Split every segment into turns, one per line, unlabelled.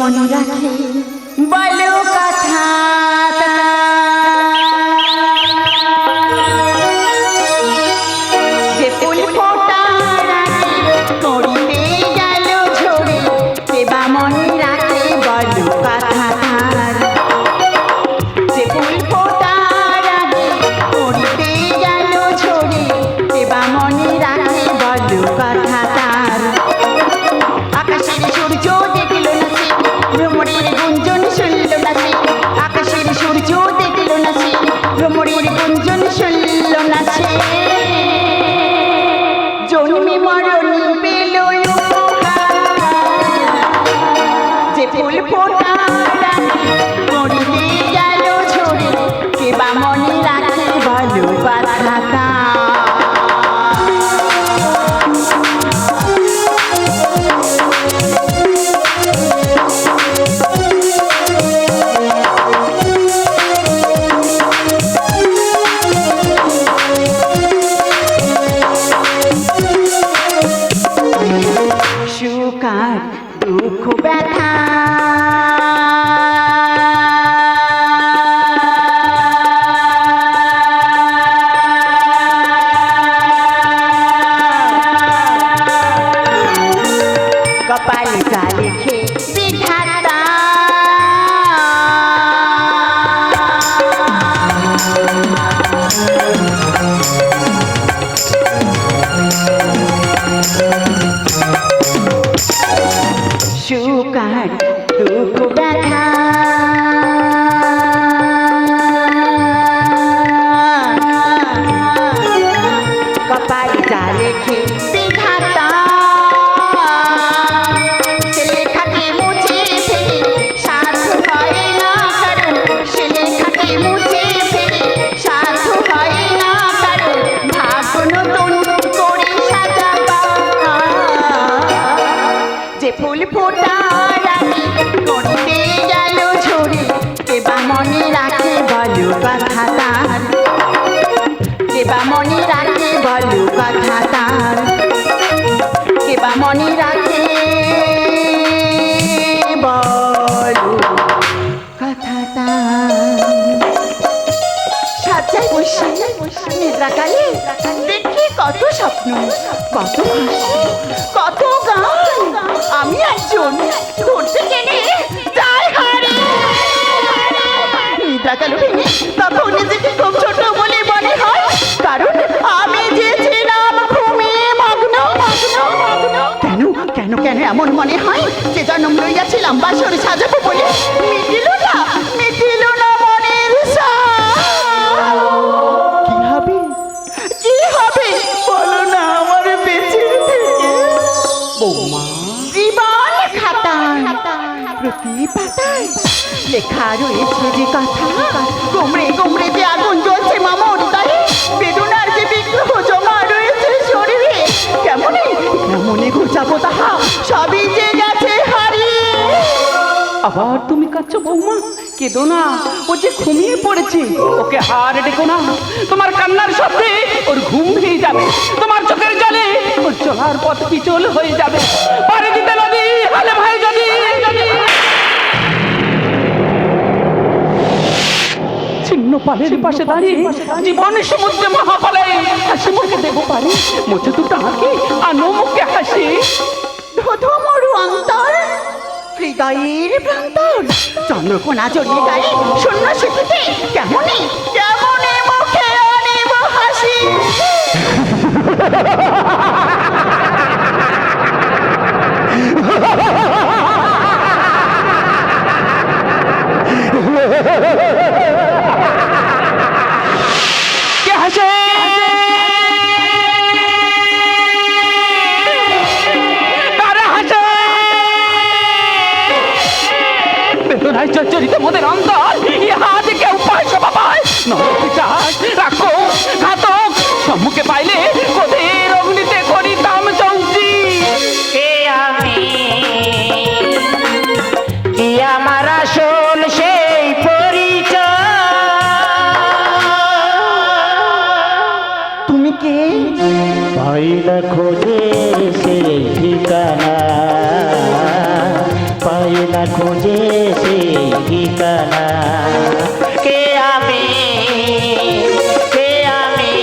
মনে রাখে বলো কথা যে ফুল ফোটার আগে পড়িতে গেল ঝরে সেবা মনে রাখে বলো কথা যে ফুল ফোটার আগে পড়িতে গেল ঝরে সেবা মনে রাখে বলো কথা আকাশের সূর্য দেখল না সে ভ্রমরের গুঞ্জন শুনল না সে আকাশের সূর্য দেখল না সে ভ্রমরের গুঞ্জন শুনল না সে জন্মে মরণ পেল যে ফুল ফোটার পড়িতে গেল ঝরে সেবা মনে রাখে বলো কথা সুকার দুঃখ ব্যথা কপালে যা লেখে বিধাতা সুকার দুঃখ ব্যথা কপালে যা লেখে বিধাতা সে লেখাকে মুছে ফেলে সাধু হয় না কারণ সে লেখাকে মুছে ফেলে সাধু হয় না কারণ ভাগ্য নতুন করে সাজাবা যে ফুল ফোটার আগে পড়তে গেল ঝরে কেবা মনে রাখে বলো কথা তার কেবা মনে রাখে বলো কথা তার কেবা মনে রাখে বলো কথা তার সাজায় বসে নিদ্রাকালে দেখি কত স্বপ্ন কত হাসি কত গান আমি একজন ধরতে গেলে যাই হারে নিদ্রাকাল ভেঙে তখন নিজেকে খুব ছোট বলে মনে হয় কারণ আমি যে ছিলাম ঘুমে মগ্ন কেন কেন কেন এমন মনে হয় যে জন্ম লইয়াছিলাম বাসর সাজাবো বলে মিটিল না মনের কি হবে কি হবে বলো না আমার বেঁচে থেকে বৌমা জীবন খাতায় প্রতি পাতায় লেখা রয়েছে যে কথা গোমড়ে গোমড়ে যে আগুন জ্বলছে মামুর তাই বেদনার যে বিগ্রহ জমা রয়েছে শরীরে কেমনে ঘুচাবো তাহা সবই যে গেছে হারিয়ে
আবার তুমি কাচ্ছ বৌমা কেঁদো না ও যে ঘুমিয়ে পড়েছে ওকে হার ডেকো না তোমার কান্নার শব্দে ওর ঘুম ভেঙে যাবে তোমার চোখের জলে ওর চলার পথ পিছল হয়ে যাবে পারে দিতে নদী হালে ভাই যদি ছিন্ন পালের পাশে দাঁড়িয়ে জীবনের সমুদ্রে মহাপালে হাসি মুখে দেবো পারে মুছে দুটো আঁকি আনো মুখে হাসি
ধধ মরু অন্তর হৃদয়ের প্রান্তর চন্দ্রকোনা জড়িয়ে গায়ে শূন্য স্মৃতিতে কেমনে মুখে আনিব হাসি
কে হাসে চরিত মোদের অন্তর ইহা যে কেউ পায় সবা পায় নরপিশাচ রাক্ষস ঘাতক সম্মুখে পাইলে কোদের অগ্নিতে করিতাম চৌকি
কে আমি কি আমার আসল সেই পরিচয়
তুমি কে
পাই না খোঁজে সেই ঠিকানা পাই না খুঁজে সেই ঠিকানা। কে আমি, কে আমি?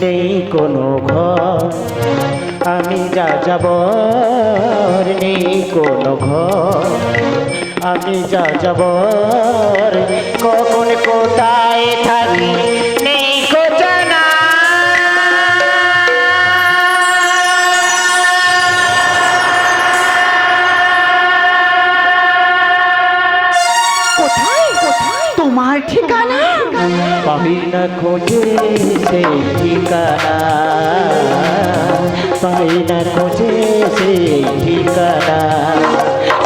নেই কোনো ঘর, আমি যা যাব, নেই কোনো ঘর, আমি যা যাব, কখন কোথায় থাকি নেই কো জানা।
কোথায় কোথায় তোমার ঠিকানা?
পাই না খোঁজে সেই ঠিকানা, পাই না খোঁজে সেই ঠিকানা।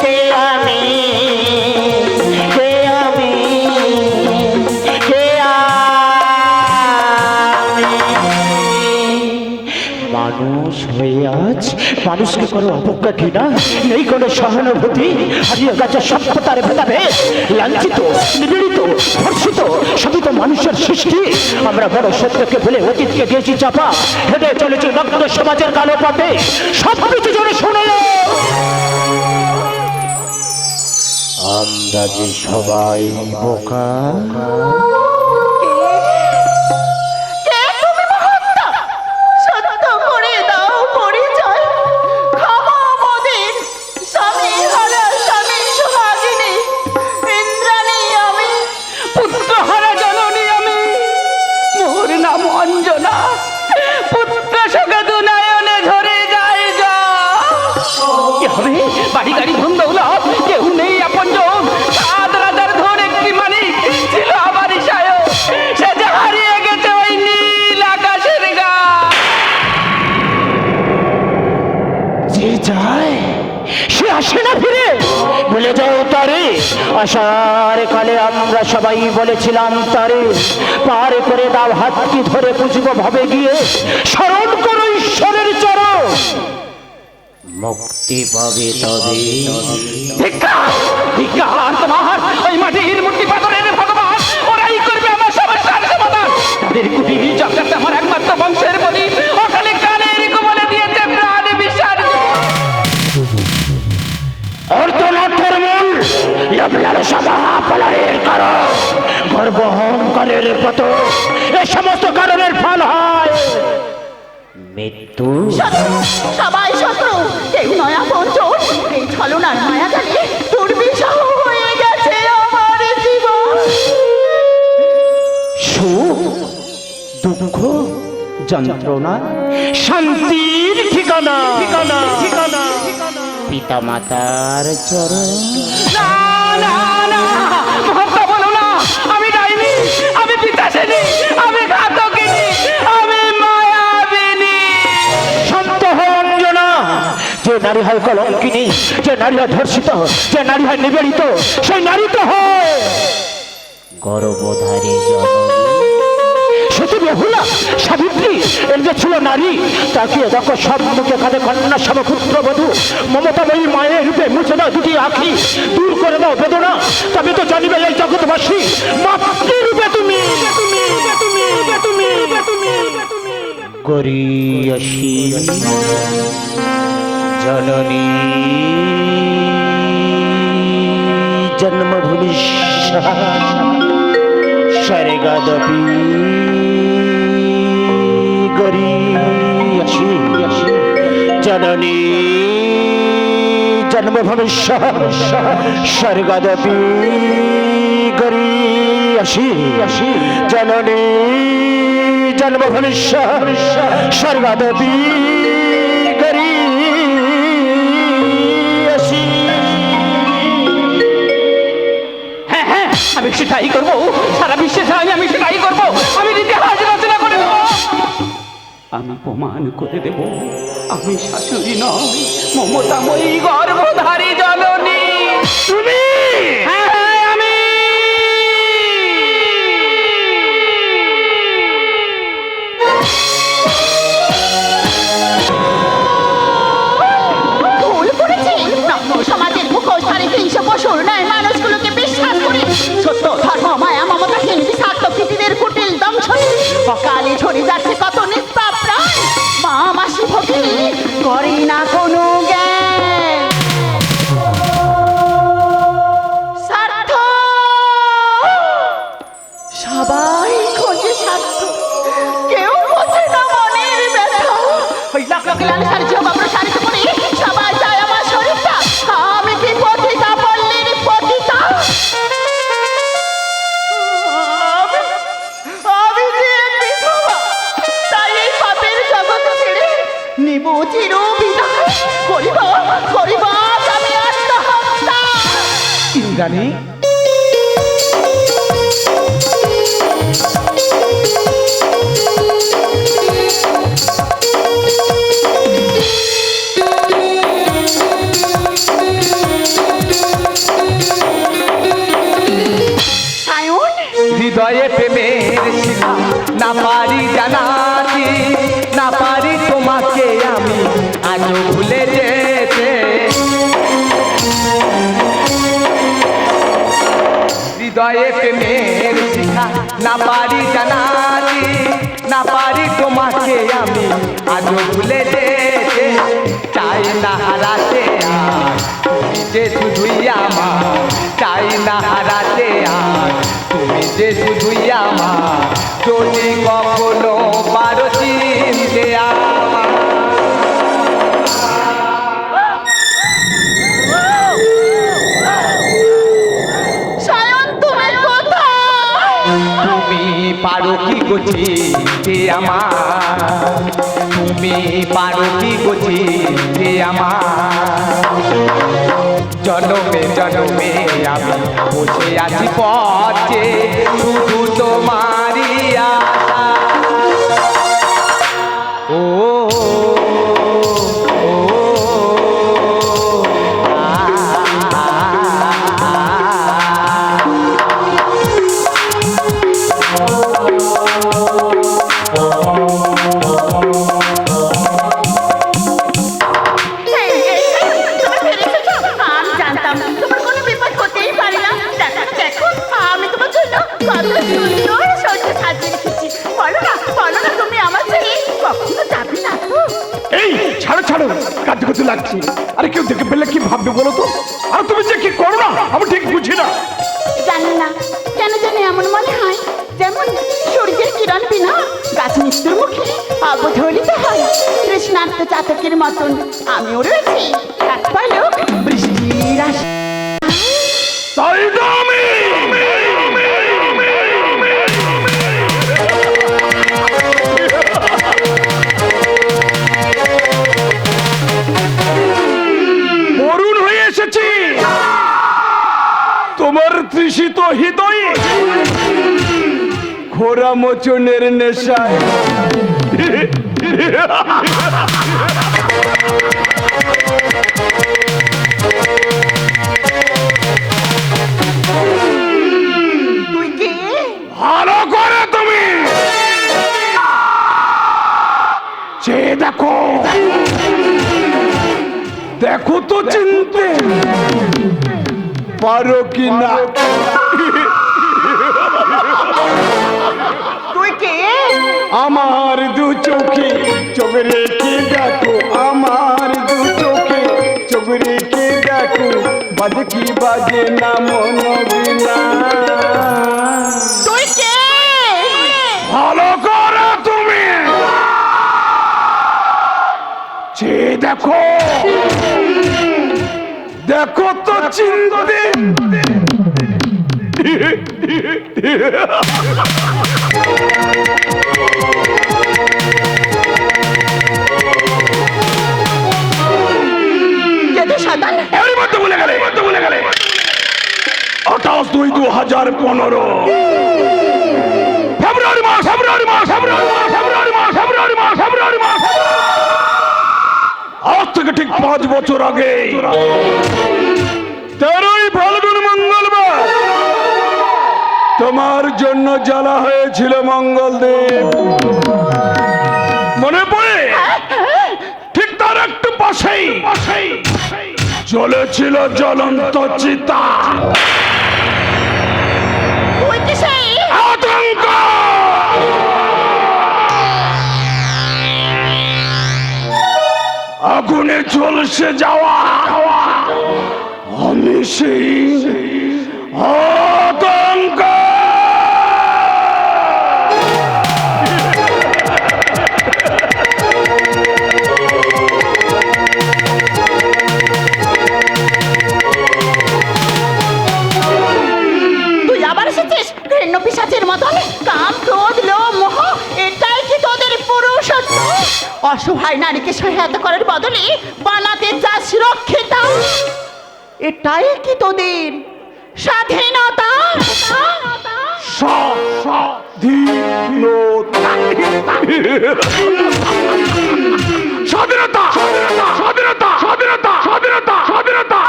কে আমি, কে আমি, কে আমি? মানুষ হয়ে আজ মানুষকে কোনো অবজ্ঞা ঘৃণা, নেই কোনো সহানুভূতি, হারিয়ে গেছে সভ্যতার ভেদাভেদ। লাঞ্ছিত, নিপীড়িত, ধর্ষিত সবই তো মানুষের সৃষ্টি। আমরা বড় সত্যকে ভুলে অতীতকে দিয়েছি চাপা, হেঁটে চলেছি নগ্ন সমাজের কালো পথে। সব কিছু জোরে শুনে আমরা যে সবাই বোকা।
কে তুমি মহাত্মা? সত্য করে দাও পরিচয়। ক্ষমা মোদের স্বামী হারা, স্বামী সোহাগিনী ইন্দ্রাণী আমি।
পুত্রহারা জননী আমি, মোর নাম অঞ্জনা। পুত্র শোকে দুনয়নে ঝরে যায় যা। কি হবে? বাড়ি গাড়ি ধন দৌলত কেউ নেই আপনজন। সাত রাজার ধন একটি মানিক ছিল আমারই সায়ক, সে যে হারিয়ে গেছে ওই নীল আকাশের গা।
যে যায় সে আসে না ফিরে, ভুলে যাও তারে। আসার কালে আমরা সবাই বলেছিলাম তারে, পার করে দাও হাতটি ধরে বুঝবো ভাবে গিয়ে, স্মরণ করো ঈশ্বরের চরণ, মুক্তি পাবে তবে।
ধিক্কার, ধিক্কার তোমার! ওই মাটির মূর্তি পাথরের ভগবান, ওরাই করবে আমার সমস্যার সমাধান। তাদের কুটির চক্রাতে আমার একমাত্র বংশের বলি ওখানে কানের কোমলে দিয়েছে প্রাণ বিসর্জন।
অর্থনাথের মূল পলায়ের কারণ, গর্ব অহংকারের পত, এ সমস্ত কারণের ফল হয় মৃত্যু।
শত্রু, সবাই শত্রু, কেউ নয় আপনজন। এই ছলনার মায়া জালে দুর্বিষহ হয়ে গেছে আমার জীবন।
সুখ, দুঃখ, যন্ত্রণা, শান্তির ঠিকানা, ঠিকানা, ঠিকানা, পিতা মাতার চরণ।
না না না, মহাত্মা বলো না, আমি ডাইনি, আমি পিতাসিনী, আমি ঘাতকিনী, আমি মায়াবিনী।
শান্ত হও অঞ্জনা। যে নারী হয় কলঙ্কিনী, যে নারী হয় ধর্ষিত, যে নারী হয় নিবেড়িত, সেই নারী তো হয় গর্ভধারী জননী। সতী বেহুলা, সাবিত্রী, এর যে ছিল নারী, তাকিয়ে দেখো সব মুখে কাঁধে কন্যা সমপুত্র বধূ। মমতাময়ী মায়ের রূপে মুছে দাও দুটি আঁখি, দূর করে দাও বেদনা, তবে তো জানিবে এই জগৎবাসী মাতৃরূপে তুমি, তুমি, তুমি, তুমি, তুমি, গরিয়সী জননী জন্মভূমি স্বর্গদপি গরিয়সী জননী জন্মভূমি স্বর্গদপি গরিয়সী জননী জন্মভূমি স্বর্গদপি গরিয়সী।
হ্যাঁ হ্যাঁ, আমি সেটাই করবো, সারা বিশ্বে চাই আমি সেটাই করবো। আমি ইতিহাস রচনা করে দেবো, আমি প্রমাণ করে দেব আমি শাশুড়ি নয়, মমতাময়ী গর্ভধারী জননী তুমি। হ্যাঁ হ্যাঁ, আমি।
ভুল করেছি। ব্রাহ্ম সমাজের মুখোশ ধারে হিংস্র পশুর ন্যায় মানুষগুলোকে বিশ্বাস করে সত্য, ধর্ম, মায়া, মমতা সকালে ঝরে যাচ্ছে কত নিষ্পাপ প্রাণ, মা মাসি ভগিনী করে না কোনো জ্ঞান। স্বার্থ, সবাই খোঁজে স্বার্থ, কেউ বোঝে না মনের ব্যথা। ওই লাখ লাখ লালসার জব আমরা শাড়িতে পরে সবাই যায় আমার শরীরটা, আমি কি পতিতা পল্লীর পতিতা। আমি যে বিধবা, তাই এই পাপের জগৎ ছেড়ে নিব চির বিদায়, করিব করিব আমি আত্মহত্যা।
ইন্দ্রাণী,
হৃদয়ে প্রেমের শিখা না পারি জানাতে, না পারি তোমাকে আমি আজও ভুলে যেতে। হৃদয়ে প্রেমের শিখা না পারি জানাতে, না পারি তোমাকে আমি আজও ভুলে যেতে। চাই না হারাতে আর তুমি যে শুধুই আমার, চাই না হারাতে আর তুমি যে শুধুই আমার, যদি কখনো পারো চিনতে আমার।
সায়ন তুমি কোথায়?
তুমি পারো কি গছিতে আমার, তুমি পারো কি গছিতে আমার। জনমে জনমে আমি বসে আছি পথে, শুধু তোমারই আশা। ও ও,
আমি জানতাম তোমার কোনো বিপদ হতেই পারে না। দেখো দেখো, আমি তোমার জন্য কত সুন্দর সহ্য সাজিয়ে রেখেছি। বলো না তুমি আমার ছেলে কখনো যাবে না তো?
এই ছাড়ো ছাড়ো, কাজ করতে লাগছি। আরে কেউ দেখে পেলে কি ভাববে বলো তো? আর তুমি যে কি করো না আমি ঠিক বুঝি না।
জানি না কেন জানি এমন মনে হয় যেমন সূর্যের কিরণ বিনা গাছ মৃত্যুর মুখে অবধলিত হয়। কৃষ্ণার্ত চাতকের মতন আমিও রয়েছি এক পলক বৃষ্টির আশা।
তাই না আমি মরুণ হয়ে এসেছি তোমার তৃষিত হৃদয়ে, খোরা মোচনের নেশায়।
তুই কে?
ভালো করে তুমি চেয়ে দেখো, দেখো তো চিনতে পারো কি না।
তুই কে?
আমার দু চোখে চোখ রেখে দেখো, আমার দু চোখে চোখ রেখে দেখো, বাজে কি বাজে না মন বিনা।
তুই কে?
ভালো করো তুমি চেয়ে দেখো, দেখো তো চিনতে
সাদান
এর মধ্যে ভুলে গেলে 28/2/2015 ফেব্রুয়ারি মাস। আজ থেকে ঠিক 5 বছর আগে 13ই ফাল্গুন মঙ্গলবার তোমার জন্য জ্বালা হয়েছিল মঙ্গলদেব, মনে পড়ে? ঠিক তার একটু পাশেই জ্বলেছিল জ্বলন্ত চিতা।
তুই কি সেই
আতঙ্ক আগুনে ঝলসে যাওয়া আমি সেই আতঙ্ক।
তুই আবার এসেছিস ঘৃণ্য পিশাচের মতন। কাম, ক্রোধ, লোভ, মোহ, এটাই কি তোদের পুরুষত্ব? অসহায় নারীকে সহায়তা করার বদলে বানাতে চাস রক্ষিতা। এটাই কি তোদের স্বাধীনতা?
স্বাধীনতা, স্বাধীনতা, স্বাধীনতা, স্বাধীনতা, স্বাধীনতা, স্বাধীনতা।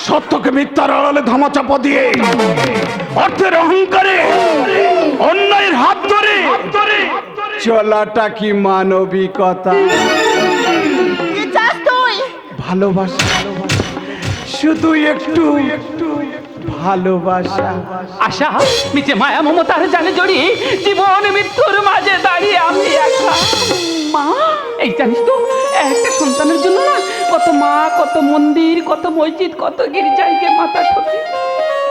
সত্যকে মিথ্যার আড়ালে ধামাচাপা দিয়ে, অর্থের অহংকারে, অন্যায়ের হাত ধরে চলাটা কি মানবিকতা?
কি চাস তুই?
ভালোবাসা, শুধু একটু ভালোবাসা।
আশা নিচে মায়া মমতার জানে জড়িয়ে জীবন মৃত্যুর মাঝে দাঁড়িয়ে আমি একা। মা, এই জানিস তো একটা সন্তানের জন্য না কত মা, কত মন্দির, কত মসজিদ, কত গির্জায় গিয়ে মাথা ঠোকে।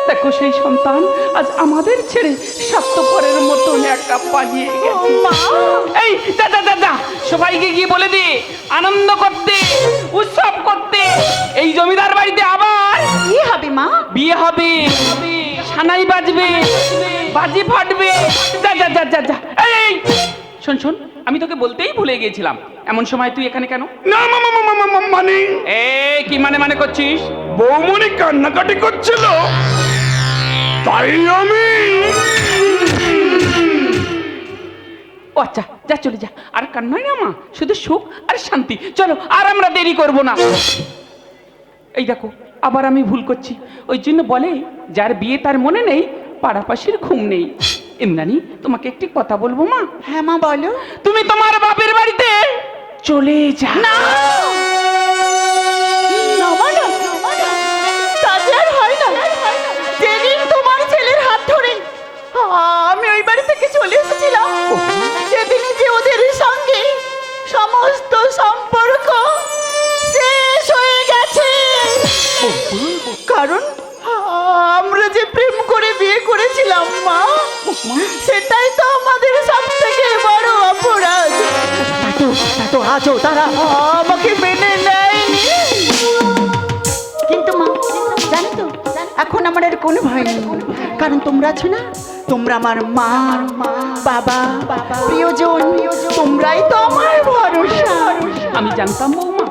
দেখো সেই সন্তান আজ আমাদের ছেড়ে স্বার্থপরের মতন একা পালিয়ে গেছে।
মা,
এই যা যা যা যা, সবাইকে গিয়ে বলে দে আনন্দ করতে, উৎসব করতে। এই জমিদার বাড়িতে আবার
কি হবে মা?
বিয়ে হবে, সানাই বাজবে, বাজি ফাটবে। যা যা যা যা যা। এই শোন শোন, আমি তোকে বলতেই ভুলে গিয়েছিলাম, এমন সময় তুই এখানে কেন?
না মানে
এই কি মানে করছিস?
বৌমনি কান্নাকাটি করছিল, তাই আমি।
ও আচ্ছা, যা চলে যা। আর কান্নাই না মা, শুধু সুখ আর শান্তি। চলো আর আমরা দেরি করব না। এই দেখো আবার আমি ভুল করছি। ওই জন্য বলে যার বিয়ে তার মনে নেই, পাড়াপাশির ঘুম নেই। ইন্দ্রাণী, তোমাকে একটি কথা বলবো মা?
হ্যাঁ মা, বলো।
তুমি তোমার বাপের বাড়িতে চলে যা।
না না মা, না, তা যে আর হয় না। যেদিন তোমার ছেলের হাত ধরে আমি ওই বাড়ি থেকে চলে এসেছিলাম, সেদিনই যে ওদের সঙ্গে সমস্ত সম্পর্ক শেষ হয়ে গেছে। কারণ আমরা যে প্রেম করে বিয়ে করেছিলাম মা, সেটাই তো আমাদের সব থেকে বড় অপরাধ। তো আজও তারা আমাকে মেনে নেয়নি। কিন্তু মা, জানো তো এখন আমার আর কোনো ভয় নেই, কারণ তোমরা আছো না। তোমরা আমার মা, বাবা, প্রিয়জন, তোমরাই তো আমার ভরসা।
আমি জানতাম বৌমা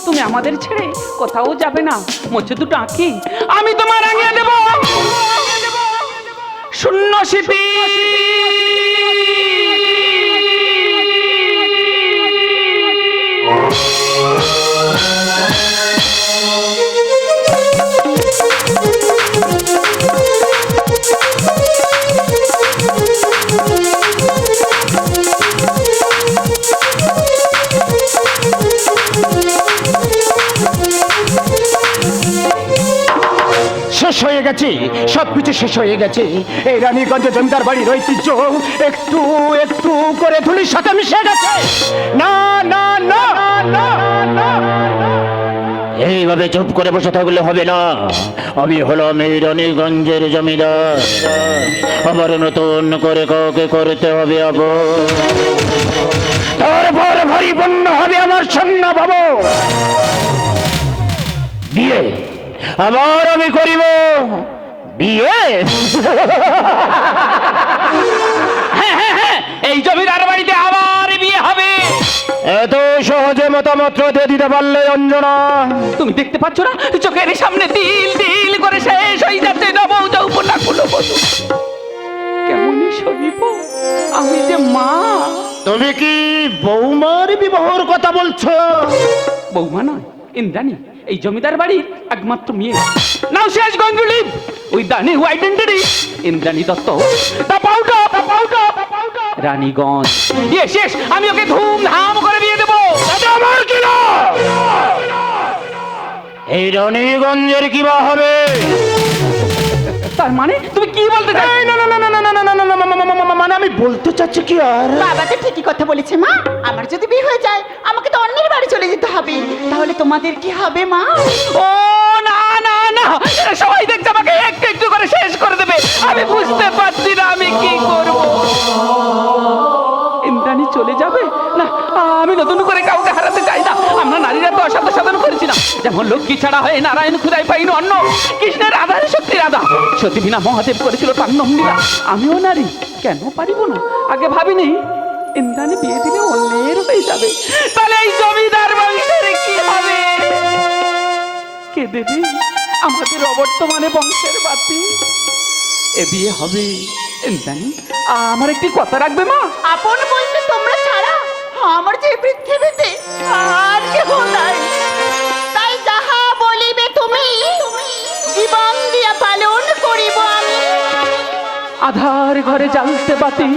তুমি আমাদের ছেড়ে কোথাও যাবে না। মোছে দুটো আঁকি আমি তোমার আঙিয়ে দেব। শূন্য স্মৃতি,
শেষ হয়ে গেছে, সবকিছু শেষ হয়ে গেছে। এই রানীগঞ্জে জমিদার বাড়ির ঐতিহ্য একটু একটু করে ধুলির সাথে মিশে গেছে। না না না না না, এইভাবে চুপ করে বসে থাকলে হবে না। আমি হলাম এই রানীগঞ্জের জমিদার, আবার নতুন করে কাউকে করতে হবে। তারপর ভারী বন্য হবে আমার সৈন্য বাবু। বিয়ে আবার আমি করিব, বিয়ে।
হ্যাঁ হ্যাঁ হ্যাঁ, এই জমিদার বাড়িতে আবার বিয়ে হবে।
এত সহজে মতামত দিয়ে দিতে পারলে অঞ্জনা?
তুমি দেখতে পাচ্ছ না চোখের সামনে তিল তিল করে শেষ হয়ে যাচ্ছে নব যৌবনা কুলবধূ। কেমনই সহিব আমি যে মা।
তুমি কি বৌমার বিবাহর কথা বলছো?
বৌমা নয়, ইন্দ্রাণী এই জমিদার বাড়ির একমাত্র মেয়ে। নাও শেষ Ganguly with the new identity Indrani Dutta, the powder Raniganj. বিয়ে শেষ, আমি ওকে ধুমধাম করে বিয়ে দেবো।
আমার কি না, এই রানীগঞ্জের কি বা হবে?
তার মানে তুমি কি বলতে চাই?
এই, না না না না না না না না না না, মানে আমি বলতে চাচ্ছি কি আর
বাবা তো ঠিকই কথা বলেছে মা, আমার যদি বিয়ে হয়ে যায় আমাকে তো অন্যের বাড়ি চলে যেতে হবে, তাহলে তোমাদের কি হবে মা?
ও না না না, এরা সবাই দেখছে আমাকে একটু একটু করে শেষ করে দেবে। আমি বুঝতে পারছি না আমি কি করব। ইন্দ্রাণী চলে যাবে না, আমি নতুন করে কাউকে হারাতে চাই না। আমরা নারীরা তো অসাধ্য সাধন করেছি না, যেমন লক্ষ্মী ছাড়া হয় নারায়ণ খুদাই পাইনি অন্য, কৃষ্ণের আধারে শক্তি রাধা, সতী বিনা মহাদেব করেছিল তাণ্ডব লীলা। আমিও নারী, কেন পারিব না? আগে ভাবিনি ইন্দ্রাণী বিয়ে দিলে অন্যের হয়ে যাবে, তাহলে এই জমিদার বংশের কি হবে? কে দেবে আমাদের অবর্তমানে বংশের বাতি? এ বিয়ে হবে ইন্দ্রাণী, আমার একটি কথা রাখবে মা?
আপন বলতে তোমরা ছাড়া আমার যে পৃথিবীতে আর কেহ নাই, তাই যাহা বলিবে তুমি জীবন দিয়া পালন করিব আমি।
আধার ঘরে জ্বালতে বাতি,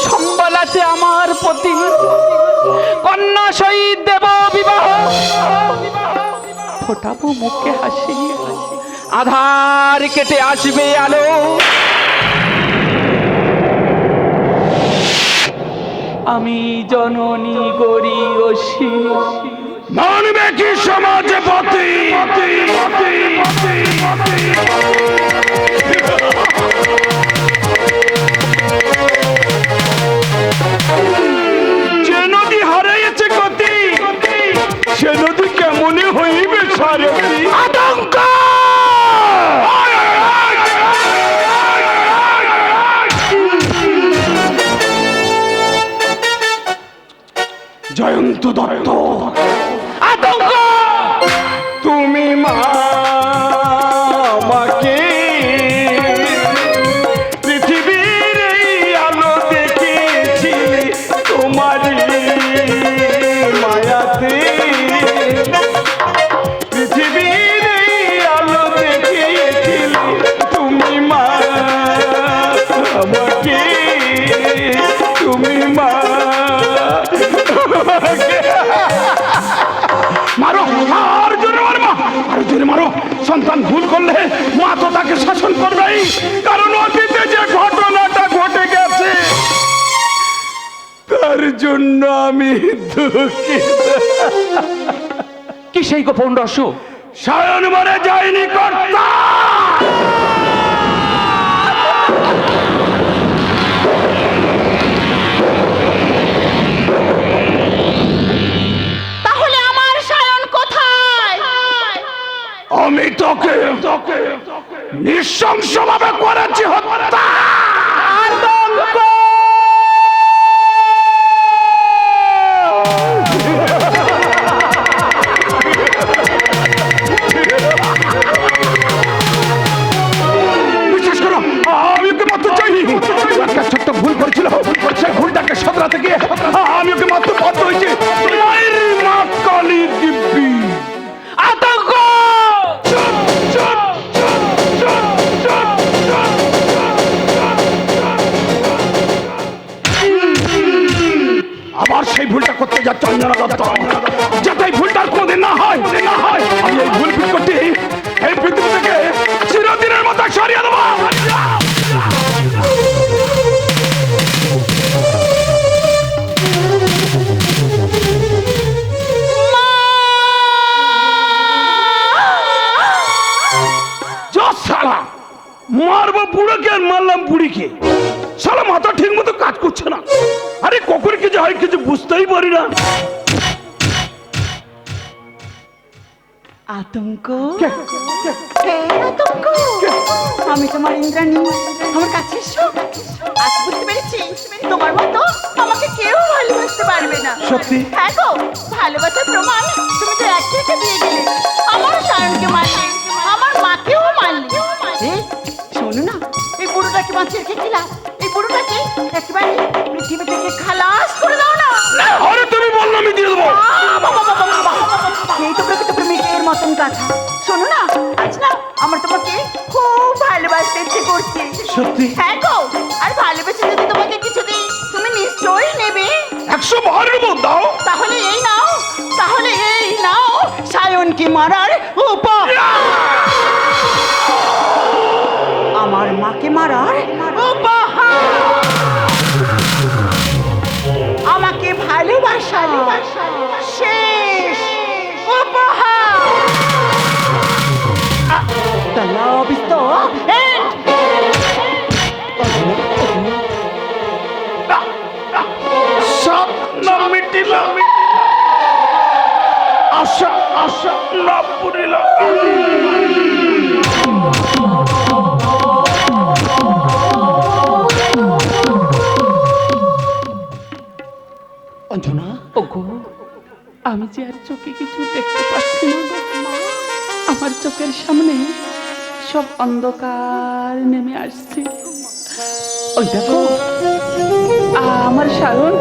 সম্বল আছে আমার প্রতি, কন্যা সহিত দেব বিবাহ, ফোটাবো মুখে হাসি, আধার কেটে আসবে আলো। আমি জননী গরি অসি,
মানবে কি সমাজে পতি যে নদী হারাইছে গতি, সে নদী কেমনে হইবে সারথি? আতঙ্ক জয়ন্ত দত্ত,
আতঙ্ক।
তুমি মা আমাকে পৃথিবীর এই আলো দেখেছিলে তোমারই মায়াতে, পৃথিবীর এই আলো দেখেছিলে তুমি মা আমাকে, তুমি মা মারো, আর জোরে মারো মা, আর জোরে মারো। সন্তান ভুল করলে মা তো তাকে শাসন করবেই, কারণ অতীতে যে ঘটনাটা ঘটে গেছে তার জন্য আমি দুঃখিত।
কি সেই গোপন রহস্য?
সায়ন মরে যায়নি কর্তা।
তাহলে আমার সায়ন কোথায়?
আমি তোকে নৃশংসভাবে করেছি হত্যা।
আতঙ্ক!
বিশ্বাস করো, আমি ওকে মারতে চাইনি। একটা ছোট্ট ভুল করেছিল, সেই ভুলটাকে শোধরাতে গিয়ে আমি ওকে মারতে বাধ্য হয়েছি। মায়ের মা কালী দিব্যি।
আতঙ্ক!
আবার সেই ভুলটা করতে যাচ্ছে অঞ্জনা দত্ত, যাতে এই ভুলটা আর কোনোদিন না হয়। আমি এই ভুল ঠিক করতে এই পৃথিবী থেকে চিরদিনের মতো সরিয়ে দেবো। শালা মারবো বুড়োকে আর মারলাম বুড়িকে, শালা মাথা ঠিক মতো কাজ করছে না। আরে কখন কিছু হয় কিছু বুঝতেই পারি না।
আতঙ্ক, আতঙ্ক, আমি তোমার ইন্দ্রাণী, আমার কাছে এসো। আজ বুঝতে পেরেছি তোমার মতো আমাকে কেউ ভালোবাসতে পারবে না।
সত্যি?
হ্যাঁ গো, ভালোবাসার প্রমাণ তুমি তো এক থেকে দিয়ে গেলে। আমার সায়নকে মারলে, আমার মাকেও মারলে। এই শোনো না, এই বুড়োটাকে বাঁচিয়ে রেখেছিলাম, এই বুড়োটাকে একেবারে পৃথিবী থেকে খালাস করে দাও না।
আরে তুমি বললো আমি দিয়ে দেবো।
এই তো প্রকৃত প্রেমিকের মতন কথা। শোনো না, আজ না আমার তোমাকে খুব ভালোবাসতে ইচ্ছে করছে।
সত্যি?
হ্যাঁ গো, আর ভালোবেসে যদি তোমাকে কিছু দিই তুমি নিশ্চয়ই নেবে।
100 বার দাও।
তাহলে এই নাও, তাহলে এই নাও সায়নকে মারার উপায়। ভালোবাসা শেষ উপহার The love is the end.
স্বপ্ন মিটিল আশা আশা না পুরিল অঞ্জনা
ওগো আমি যে আর চোখে কিছু দেখতে পাচ্ছি না গো। আমার চোখের সামনে সব অন্ধকার নেমে আসছে। ওই দেখো আমার শারণ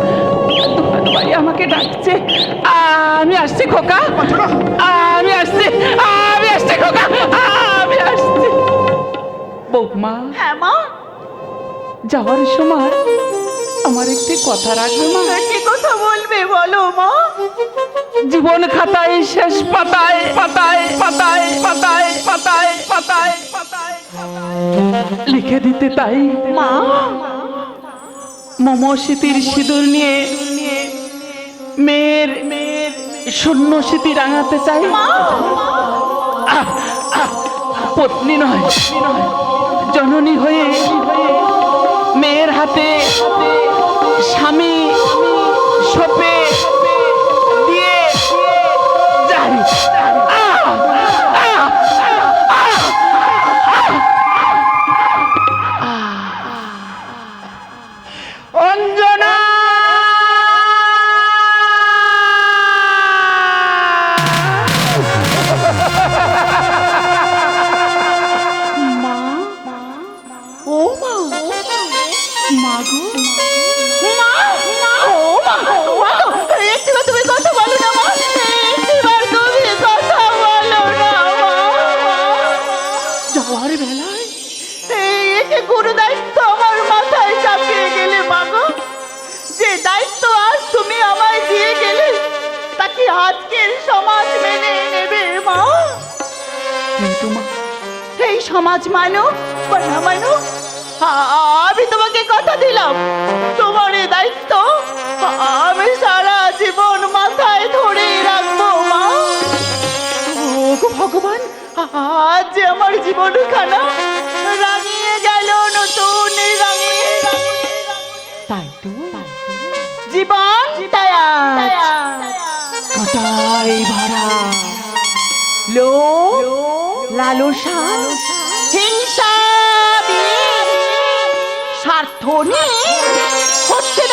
দোকান ভাই আমাকে ডাকছে। আমি আসছি খোকা, আমি আসছি, আমি আসছি খোকা, আমি আসছি। বৌমা
হ্যাঁ মা,
যাওয়ার সময় আমার একটি কথা রাখবে মা।
কি কথা বলবে বলো মা?
জীবন খাতায় শেষ পাতায় পাতায় পাতায় পাতায় পাতায় পাতায় পাতায় লিখে দিতে তাই
মা
মম স্মৃতির সিঁদুর নিয়ে মেয়ের শূন্য স্মৃতি রাঙাতে চাই। পত্নী নয় জননী হয়ে মেয়ের হাতে স্বামী সপে দিয়ে যাই।
অঞ্জনা
মা ও মা মা গো মা মা ও মা মা গো একটু তুমি কথা বলো না মা, একটিবার তুমি কথা বলো না মা।
যাওয়ার বেলায়
একে গুরু দায়িত্ব আমার মাথায় চাপিয়ে গেলে মা গো। যে দায়িত্ব আজ তুমি আমায় দিয়ে গেলে তাকে আজকের সমাজ মেনে নেবে মা।
কিন্তু মা
এই সমাজ মানো বা না মানো, আমি তোমাকে কথা দিলাম তোমার এই দায়িত্ব আমি সারা জীবন মাথায় ধরে রাখবো মা। ও গো ভগবান, আজ যে আমার জীবনখানা রাঙিয়ে গেল নতুন রঙে।
তাই তো
জীবন
কাটাই ভরা
লোভ লালসা হিংসা দিয়ে স্বার্থ নিয়ে হচ্ছে